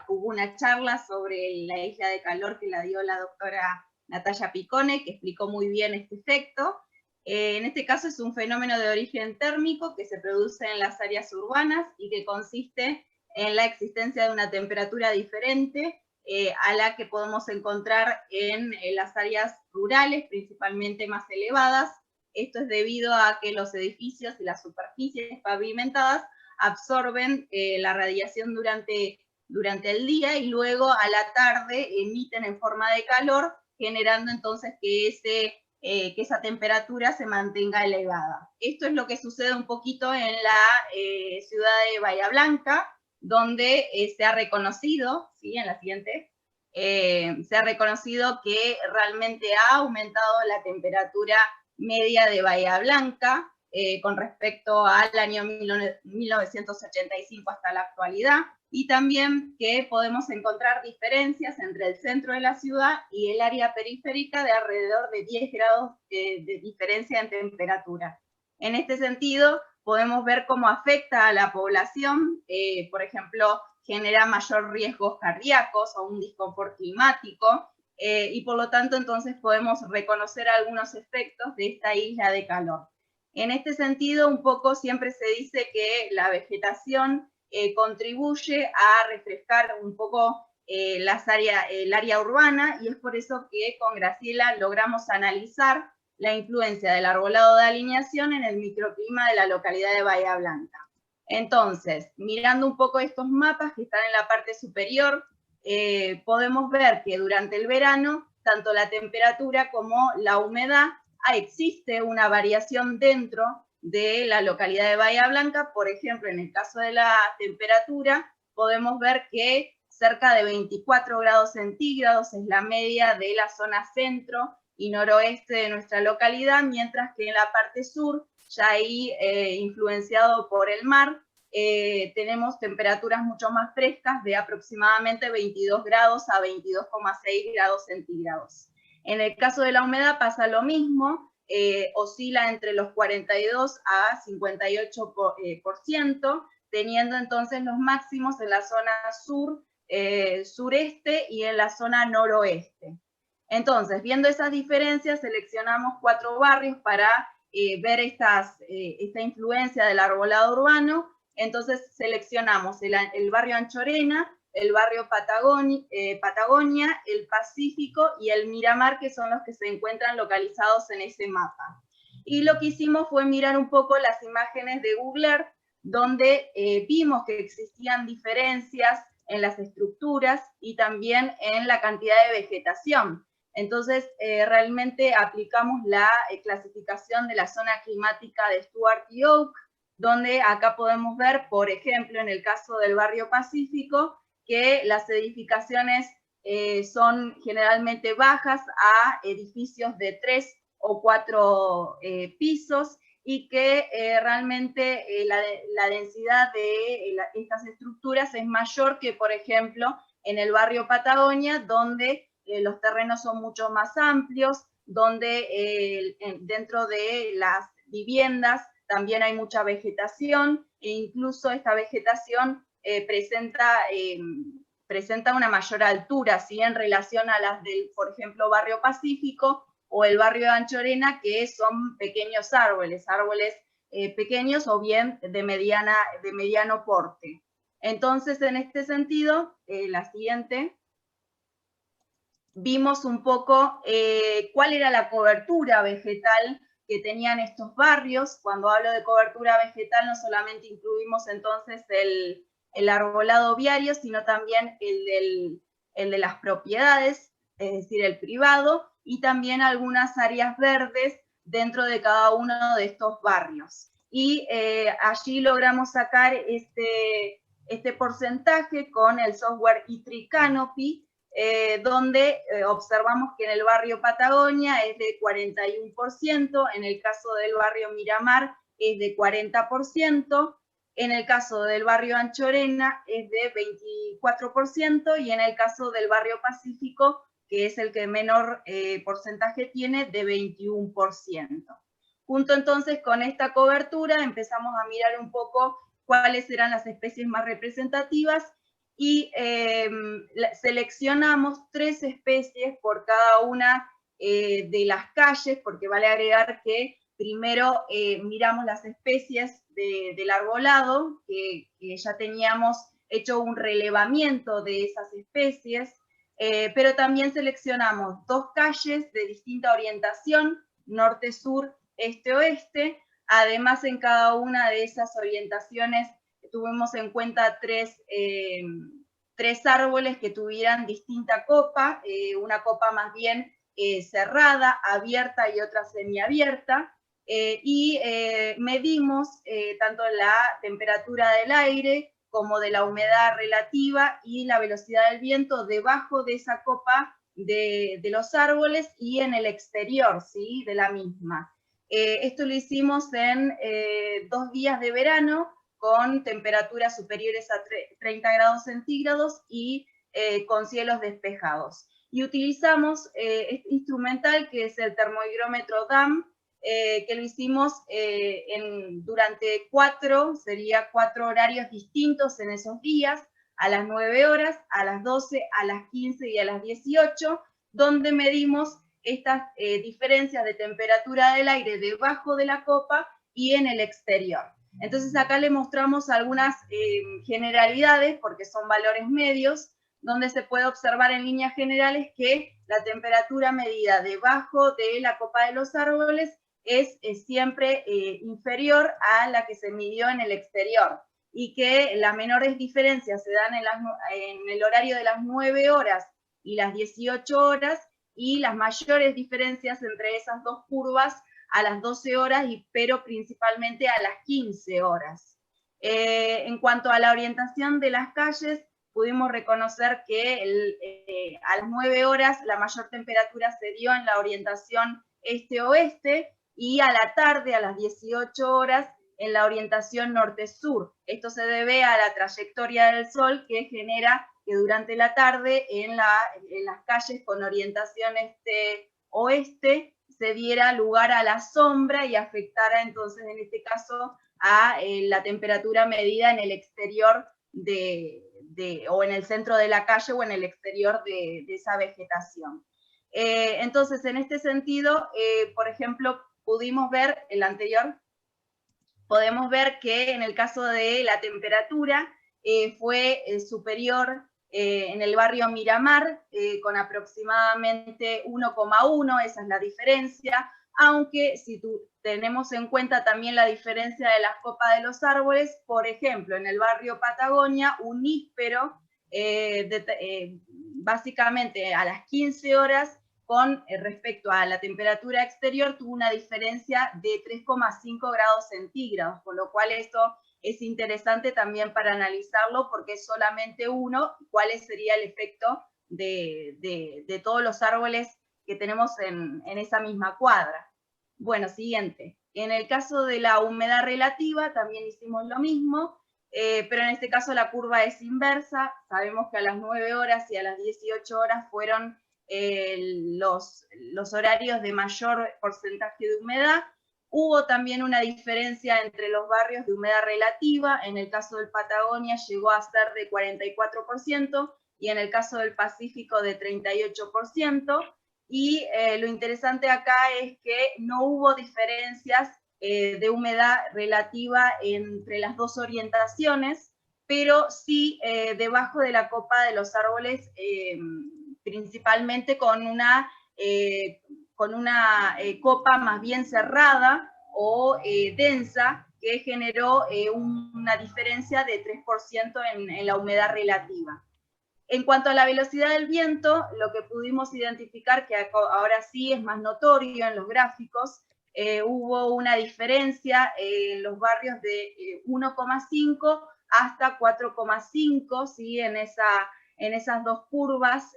hubo una charla sobre la isla de calor que la dio la doctora Natalia Picone, que explicó muy bien este efecto. En este caso es un fenómeno de origen térmico que se produce en las áreas urbanas y que consiste en la existencia de una temperatura diferente a la que podemos encontrar en las áreas rurales, principalmente más elevadas. Esto es debido a que los edificios y las superficies pavimentadas absorben la radiación durante el día y luego a la tarde emiten en forma de calor, generando entonces que esa temperatura se mantenga elevada. Esto es lo que sucede un poquito en la ciudad de Bahía Blanca, donde se ha reconocido, ¿sí? En la siguiente, se ha reconocido que realmente ha aumentado la temperatura media de Bahía Blanca con respecto al año 1985 hasta la actualidad, y también que podemos encontrar diferencias entre el centro de la ciudad y el área periférica de alrededor de 10 grados de diferencia en temperatura. En este sentido, podemos ver cómo afecta a la población, por ejemplo, genera mayor riesgos cardíacos o un disconfort climático, y por lo tanto entonces podemos reconocer algunos efectos de esta isla de calor. En este sentido, un poco siempre se dice que la vegetación contribuye a refrescar un poco el área urbana, y es por eso que con Graciela logramos analizar la influencia del arbolado de alineación en el microclima de la localidad de Bahía Blanca. Entonces, mirando un poco estos mapas que están en la parte superior, podemos ver que durante el verano, tanto la temperatura como la humedad, existe una variación dentro de la localidad de Bahía Blanca. Por ejemplo, en el caso de la temperatura, podemos ver que cerca de 24 grados centígrados es la media de la zona centro y noroeste de nuestra localidad, mientras que en la parte sur, ya ahí influenciado por el mar, tenemos temperaturas mucho más frescas de aproximadamente 22 grados a 22,6 grados centígrados. En el caso de la humedad pasa lo mismo, oscila entre los 42 a 58%, teniendo entonces los máximos en la zona sur, sureste y en la zona noroeste. Entonces, viendo esas diferencias, seleccionamos 4 barrios para ver esta influencia del arbolado urbano. Entonces seleccionamos el barrio Anchorena, el barrio Patagonia, el Pacífico y el Miramar, que son los que se encuentran localizados en ese mapa. Y lo que hicimos fue mirar un poco las imágenes de Google Earth, donde vimos que existían diferencias en las estructuras y también en la cantidad de vegetación. Entonces, realmente aplicamos la clasificación de la zona climática de Stuart y Oak, donde acá podemos ver, por ejemplo, en el caso del barrio Pacífico, que las edificaciones son generalmente bajas a edificios de 3 o 4 pisos, y que realmente la densidad de estas estructuras es mayor que, por ejemplo, en el barrio Patagonia, donde los terrenos son mucho más amplios, donde dentro de las viviendas también hay mucha vegetación, e incluso esta vegetación presenta una mayor altura, ¿sí? En relación a las del, por ejemplo, barrio Pacífico o el barrio de Anchorena, que son pequeños árboles pequeños o bien de mediano porte. Entonces, en este sentido, la siguiente, vimos un poco cuál era la cobertura vegetal que tenían estos barrios. Cuando hablo de cobertura vegetal, no solamente incluimos entonces el arbolado viario, sino también el de las propiedades, es decir, el privado, y también algunas áreas verdes dentro de cada uno de estos barrios. Y allí logramos sacar este porcentaje con el software E-Tree Canopy, donde observamos que en el barrio Patagonia es de 41%, en el caso del barrio Miramar es de 40%, en el caso del barrio Anchorena es de 24%, y en el caso del barrio Pacífico, que es el que menor porcentaje tiene, de 21%. Junto entonces con esta cobertura empezamos a mirar un poco cuáles eran las especies más representativas, y seleccionamos 3 especies por cada una de las calles, porque vale agregar que primero miramos las especies del arbolado, que ya teníamos hecho un relevamiento de esas especies, pero también seleccionamos 2 calles de distinta orientación, norte-sur, este-oeste. Además, en cada una de esas orientaciones tuvimos en cuenta 3 árboles que tuvieran distinta copa, una copa más bien cerrada, abierta y otra semiabierta, y medimos tanto la temperatura del aire como de la humedad relativa y la velocidad del viento debajo de esa copa de los árboles y en el exterior, ¿sí?, de la misma. Esto lo hicimos en 2 días de verano, con temperaturas superiores a 30 grados centígrados y con cielos despejados. Y utilizamos este instrumental que es el termohigrómetro DAM, que lo hicimos durante 4 horarios distintos en esos días, a las 9 horas, a las 12, a las 15 y a las 18, donde medimos estas diferencias de temperatura del aire debajo de la copa y en el exterior. Entonces acá le mostramos algunas generalidades, porque son valores medios, donde se puede observar en líneas generales que la temperatura medida debajo de la copa de los árboles es siempre inferior a la que se midió en el exterior, y que las menores diferencias se dan en el horario de las 9 horas y las 18 horas, y las mayores diferencias entre esas 2 curvas a las 12 horas, pero principalmente a las 15 horas. En cuanto a la orientación de las calles, pudimos reconocer que a las 9 horas la mayor temperatura se dio en la orientación este-oeste, y a la tarde, a las 18 horas, en la orientación norte-sur. Esto se debe a la trayectoria del sol, que genera que durante la tarde en las calles con orientación este-oeste se diera lugar a la sombra y afectara entonces en este caso a la temperatura medida en el exterior o en el centro de la calle o en el exterior de esa vegetación. Entonces, en este sentido, por ejemplo, pudimos ver el anterior, podemos ver que en el caso de la temperatura fue superior en el barrio Miramar, con aproximadamente 1,1, esa es la diferencia, aunque si tenemos en cuenta también la diferencia de las copas de los árboles, por ejemplo, en el barrio Patagonia, un níspero, básicamente a las 15 horas, con respecto a la temperatura exterior, tuvo una diferencia de 3,5 grados centígrados, con lo cual esto es interesante también para analizarlo, porque es solamente uno, cuál sería el efecto de todos los árboles que tenemos en esa misma cuadra. Bueno, siguiente. En el caso de la humedad relativa también hicimos lo mismo, pero en este caso la curva es inversa. Sabemos que a las 9 horas y a las 18 horas fueron los horarios de mayor porcentaje de humedad. Hubo también una diferencia entre los barrios de humedad relativa. En el caso del Patagonia llegó a ser de 44% y en el caso del Pacífico de 38%. Y lo interesante acá es que no hubo diferencias de humedad relativa entre las 2 orientaciones, pero sí debajo de la copa de los árboles, principalmente con una copa más bien cerrada o densa, que generó una diferencia de 3% en la humedad relativa. En cuanto a la velocidad del viento, lo que pudimos identificar, que ahora sí es más notorio en los gráficos, hubo una diferencia en los barrios de 1,5 hasta 4,5, ¿sí? en esas 2 curvas,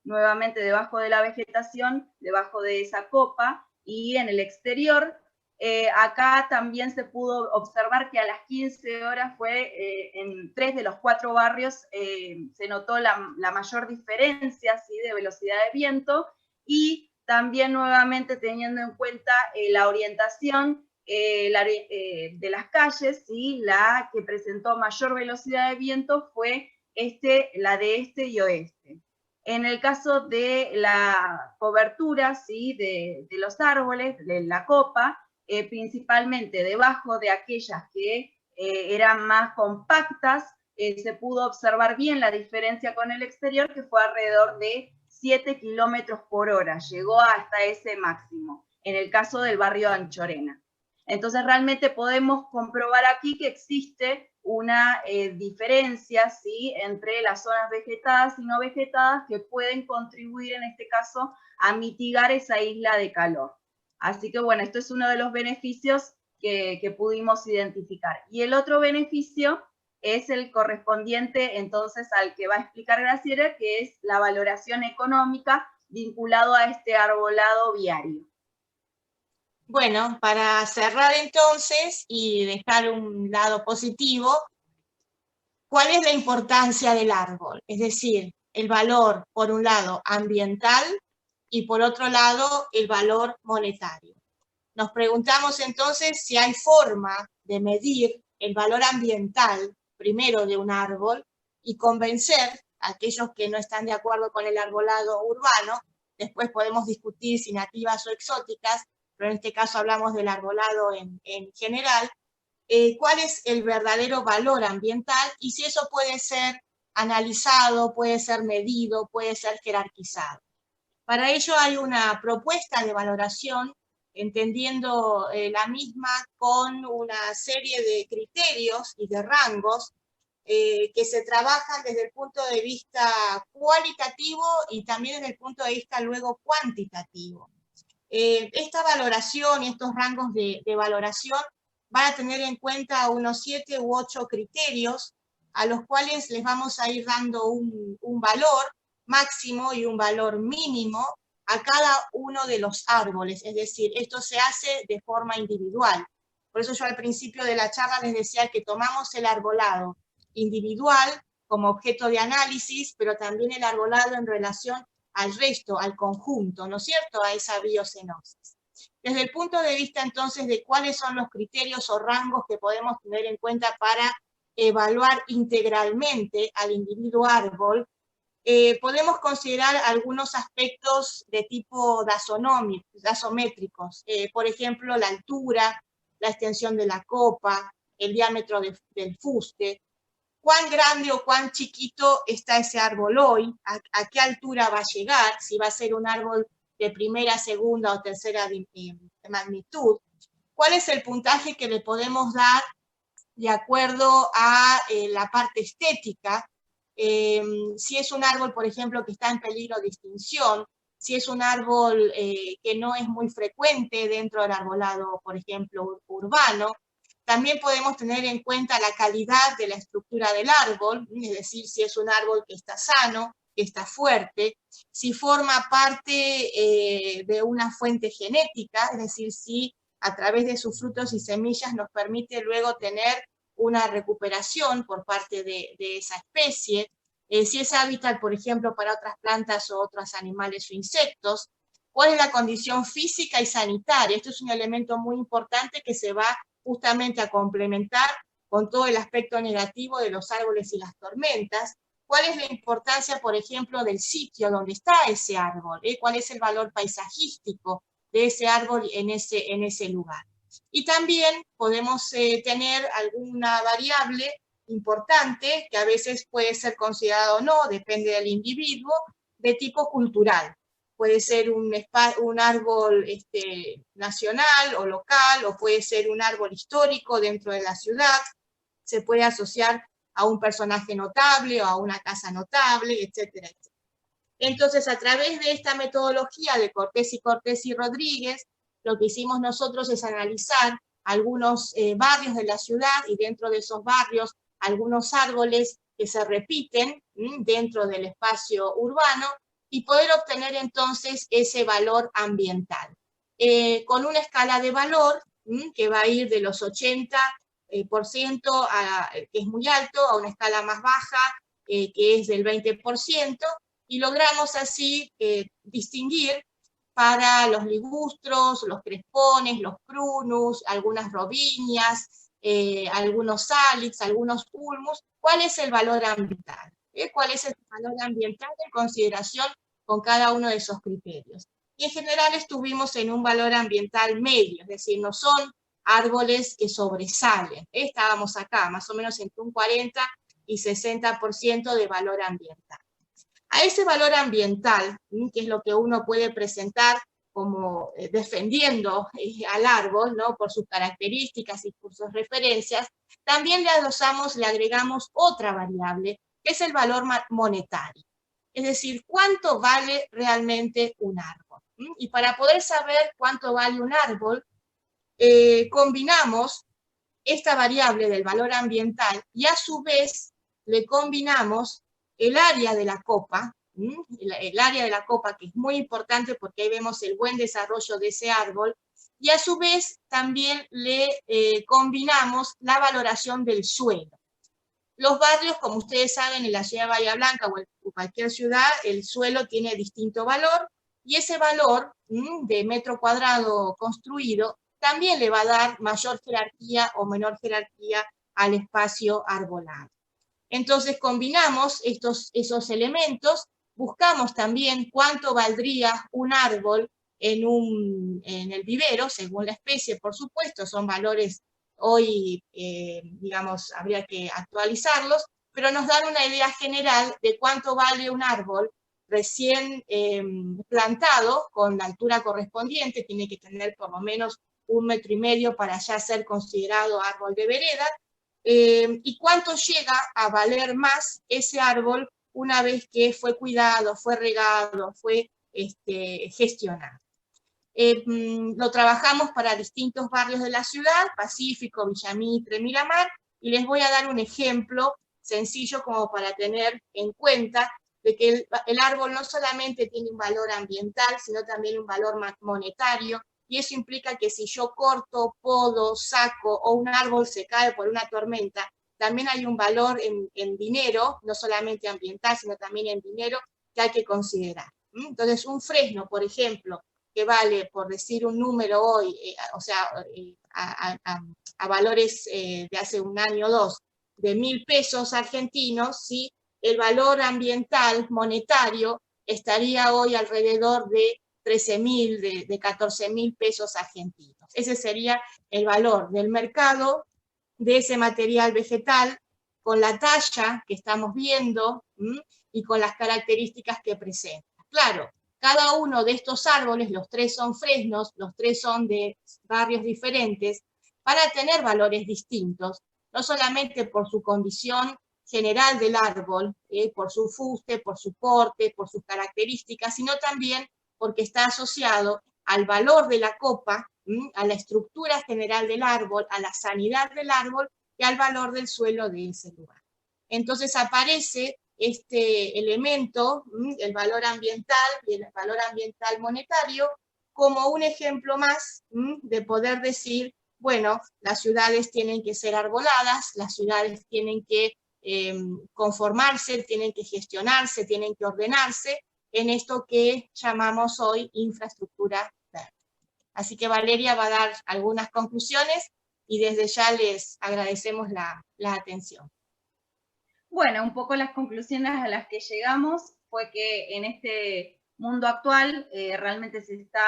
nuevamente debajo de la vegetación, debajo de esa copa, y en el exterior. Acá también se pudo observar que a las 15 horas en 3 de los 4 barrios se notó la mayor diferencia, ¿sí?, de velocidad de viento, y también nuevamente teniendo en cuenta la orientación de las calles, ¿sí? La que presentó mayor velocidad de viento fue la de este y oeste. En el caso de la cobertura, ¿sí? de los árboles, de la copa, principalmente debajo de aquellas que eran más compactas, se pudo observar bien la diferencia con el exterior, que fue alrededor de 7 kilómetros por hora, llegó hasta ese máximo, en el caso del barrio Anchorena. Entonces realmente podemos comprobar aquí que existe una diferencia, ¿sí? entre las zonas vegetadas y no vegetadas que pueden contribuir en este caso a mitigar esa isla de calor. Así que bueno, esto es uno de los beneficios que pudimos identificar. Y el otro beneficio es el correspondiente entonces al que va a explicar Graciela, que es la valoración económica vinculado a este arbolado viario. Bueno, para cerrar entonces y dejar un lado positivo, ¿cuál es la importancia del árbol? Es decir, el valor, por un lado, ambiental y por otro lado, el valor monetario. Nos preguntamos entonces si hay forma de medir el valor ambiental, primero de un árbol, y convencer a aquellos que no están de acuerdo con el arbolado urbano. Después podemos discutir si nativas o exóticas, pero en este caso hablamos del arbolado en general, cuál es el verdadero valor ambiental y si eso puede ser analizado, puede ser medido, puede ser jerarquizado. Para ello hay una propuesta de valoración, entendiendo la misma con una serie de criterios y de rangos que se trabajan desde el punto de vista cualitativo y también desde el punto de vista luego cuantitativo. Esta valoración y estos rangos de valoración van a tener en cuenta unos 7 u 8 criterios a los cuales les vamos a ir dando un valor máximo y un valor mínimo a cada uno de los árboles, es decir, esto se hace de forma individual. Por eso yo al principio de la charla les decía que tomamos el arbolado individual como objeto de análisis, pero también el arbolado en relación al resto, al conjunto, ¿no es cierto?, a esa biocenosis. Desde el punto de vista entonces de cuáles son los criterios o rangos que podemos tener en cuenta para evaluar integralmente al individuo árbol, podemos considerar algunos aspectos de tipo dasométricos, por ejemplo, la altura, la extensión de la copa, el diámetro del fuste, cuán grande o cuán chiquito está ese árbol hoy, a qué altura va a llegar, si va a ser un árbol de primera, segunda o tercera magnitud, cuál es el puntaje que le podemos dar de acuerdo a la parte estética, si es un árbol, por ejemplo, que está en peligro de extinción, si es un árbol que no es muy frecuente dentro del arbolado, por ejemplo, urbano. También podemos tener en cuenta la calidad de la estructura del árbol, es decir, si es un árbol que está sano, que está fuerte, si forma parte de una fuente genética, es decir, si a través de sus frutos y semillas nos permite luego tener una recuperación por parte de esa especie, si es hábitat, por ejemplo, para otras plantas o otros animales o insectos, cuál es la condición física y sanitaria. Esto es un elemento muy importante que se va justamente a complementar con todo el aspecto negativo de los árboles y las tormentas. ¿Cuál es la importancia, por ejemplo, del sitio donde está ese árbol? ¿Cuál es el valor paisajístico de ese árbol en ese lugar? Y también podemos tener alguna variable importante, que a veces puede ser considerado o no, depende del individuo, de tipo cultural. Puede ser un árbol nacional o local, o puede ser un árbol histórico dentro de la ciudad, se puede asociar a un personaje notable o a una casa notable, etcétera, etcétera. Entonces, a través de esta metodología de Cortés y Rodríguez, lo que hicimos nosotros es analizar algunos barrios de la ciudad y dentro de esos barrios algunos árboles que se repiten dentro del espacio urbano y poder obtener entonces ese valor ambiental. Con una escala de valor que va a ir de los 80%, que es muy alto, a una escala más baja, que es del 20%, y logramos así distinguir para los ligustros, los crespones, los prunus, algunas robinias, algunos salix, algunos ulmus. ¿Cuál es el valor ambiental? ¿Cuál es el valor ambiental en consideración con cada uno de esos criterios? Y en general estuvimos en un valor ambiental medio, es decir, no son árboles que sobresalen. Estábamos acá, más o menos entre un 40 y 60% de valor ambiental. A ese valor ambiental, que es lo que uno puede presentar como defendiendo al árbol, ¿no? Por sus características y por sus referencias, también le adosamos, le agregamos otra variable, que es el valor monetario. Es decir, ¿cuánto vale realmente un árbol? Y para poder saber cuánto vale un árbol, combinamos esta variable del valor ambiental y a su vez le combinamos el área de la copa, el área de la copa, que es muy importante porque ahí vemos el buen desarrollo de ese árbol, y a su vez también le combinamos la valoración del suelo. Los barrios, como ustedes saben, en la ciudad de Bahía Blanca o en cualquier ciudad, el suelo tiene distinto valor, y ese valor de metro cuadrado construido también le va a dar mayor jerarquía o menor jerarquía al espacio arbolado. Entonces combinamos esos elementos, buscamos también cuánto valdría un árbol en el vivero, según la especie, por supuesto, son valores hoy, digamos, habría que actualizarlos, pero nos dan una idea general de cuánto vale un árbol recién plantado, con la altura correspondiente, tiene que tener por lo menos 1,5 metros para ya ser considerado árbol de vereda, y cuánto llega a valer más ese árbol una vez que fue cuidado, fue regado, fue gestionado. Lo trabajamos para distintos barrios de la ciudad, Pacífico, Villa Mitre, Miramar, y les voy a dar un ejemplo sencillo como para tener en cuenta de que el árbol no solamente tiene un valor ambiental, sino también un valor monetario, y eso implica que si yo corto, podo, saco, o un árbol se cae por una tormenta, también hay un valor en dinero, no solamente ambiental, sino también en dinero, que hay que considerar. Entonces, un fresno, por ejemplo, que vale, por decir un número hoy, o sea, a valores de hace un año o dos, de 1.000 pesos argentinos, ¿sí? El valor ambiental monetario estaría hoy alrededor de 13.000, de 14.000 pesos argentinos. Ese sería el valor del mercado de ese material vegetal con la talla que estamos viendo y con las características que presenta. Claro, cada uno de estos árboles, los 3 son fresnos, los 3 son de barrios diferentes, van a tener valores distintos, no solamente por su condición general del árbol, por su fuste, por su porte, por sus características, sino también porque está asociado al valor de la copa, a la estructura general del árbol, a la sanidad del árbol y al valor del suelo de ese lugar. Entonces aparece este elemento, el valor ambiental y el valor ambiental monetario, como un ejemplo más de poder decir, bueno, las ciudades tienen que ser arboladas, las ciudades tienen que conformarse, tienen que gestionarse, tienen que ordenarse en esto que llamamos hoy infraestructura verde. Así que Valeria va a dar algunas conclusiones y desde ya les agradecemos la atención. Bueno, un poco las conclusiones a las que llegamos fue que en este mundo actual realmente se está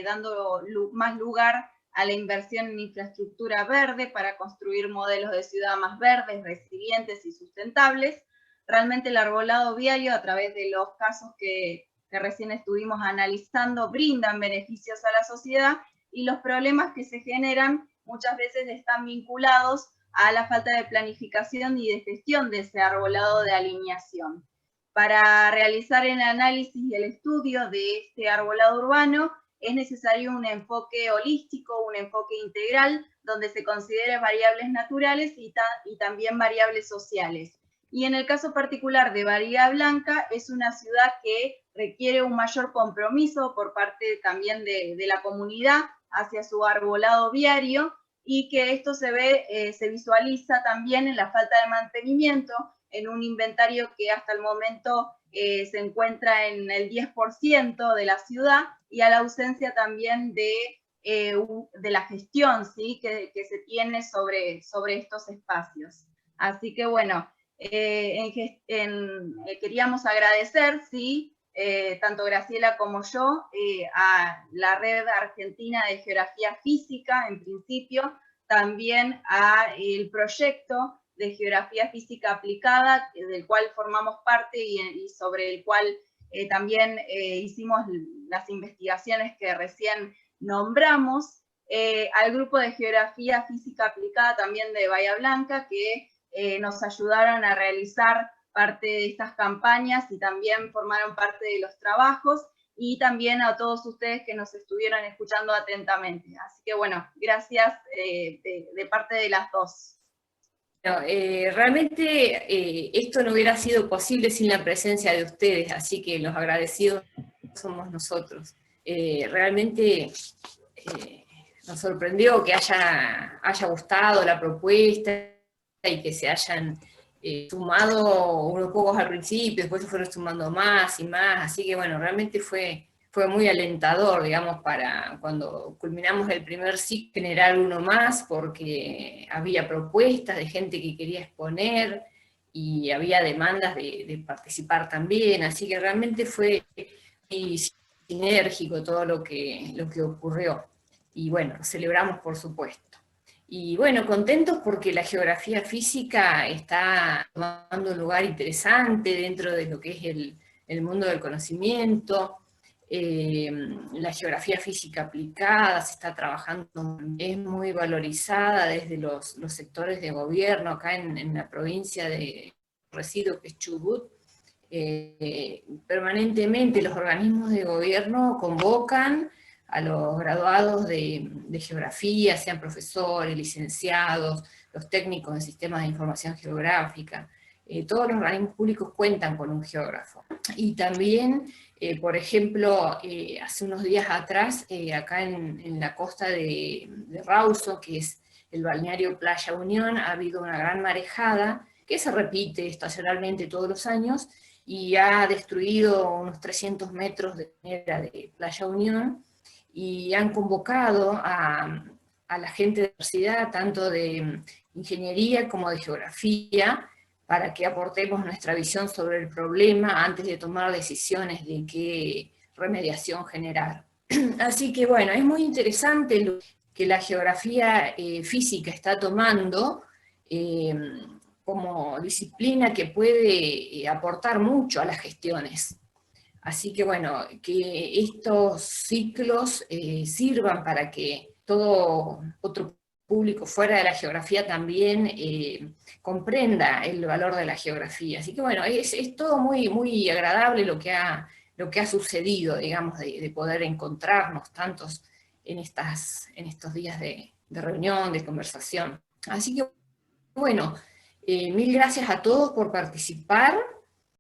dando más lugar a la inversión en infraestructura verde para construir modelos de ciudad más verdes, resilientes y sustentables. Realmente el arbolado viario, a través de los casos que recién estuvimos analizando, brindan beneficios a la sociedad, y los problemas que se generan muchas veces están vinculados a la falta de planificación y de gestión de ese arbolado de alineación. Para realizar el análisis y el estudio de este arbolado urbano es necesario un enfoque holístico, un enfoque integral, donde se consideren variables naturales y también variables sociales. Y en el caso particular de Bahía Blanca, es una ciudad que requiere un mayor compromiso por parte también de la comunidad hacia su arbolado viario, y que esto se visualiza también en la falta de mantenimiento, en un inventario que hasta el momento se encuentra en el 10% de la ciudad, y a la ausencia también de la gestión, ¿sí?, que se tiene sobre estos espacios. Así que bueno, queríamos agradecer, ¿sí?, tanto Graciela como yo, a la Red Argentina de Geografía Física, en principio, también al proyecto de Geografía Física Aplicada, del cual formamos parte y sobre el cual también hicimos las investigaciones que recién nombramos, al grupo de Geografía Física Aplicada también de Bahía Blanca, que nos ayudaron a realizar parte de estas campañas y también formaron parte de los trabajos, y también a todos ustedes que nos estuvieron escuchando atentamente. Así que bueno, gracias de parte de las dos. No, realmente esto no hubiera sido posible sin la presencia de ustedes, así que los agradecidos somos nosotros. Realmente nos sorprendió que haya gustado la propuesta y que se hayan sumado unos pocos al principio, después se fueron sumando más y más, así que bueno, realmente fue muy alentador, digamos, para cuando culminamos el primer ciclo, generar uno más, porque había propuestas de gente que quería exponer, y había demandas de participar también, así que realmente fue muy sinérgico todo lo que ocurrió, y bueno, lo celebramos por supuesto. Y bueno, contentos porque la geografía física está tomando un lugar interesante dentro de lo que es el mundo del conocimiento. La geografía física aplicada se está trabajando, es muy valorizada desde los sectores de gobierno, acá en la provincia de resido, que es Chubut. Permanentemente los organismos de gobierno convocan a los graduados de geografía, sean profesores, licenciados, los técnicos de sistemas de información geográfica. Todos los organismos públicos cuentan con un geógrafo. Y también, por ejemplo, hace unos días atrás, acá en la costa de Rawson, que es el balneario Playa Unión, ha habido una gran marejada, que se repite estacionalmente todos los años, y ha destruido unos 300 metros de Playa Unión, y han convocado a la gente de la universidad, tanto de ingeniería como de geografía, para que aportemos nuestra visión sobre el problema antes de tomar decisiones de qué remediación generar. Así que bueno, es muy interesante lo que la geografía física está tomando como disciplina que puede aportar mucho a las gestiones. Así que bueno, que estos ciclos sirvan para que todo otro público fuera de la geografía también comprenda el valor de la geografía. Así que bueno, es todo muy, muy agradable lo que ha sucedido, digamos, de poder encontrarnos tantos en estos días de reunión, de conversación. Así que bueno, mil gracias a todos por participar.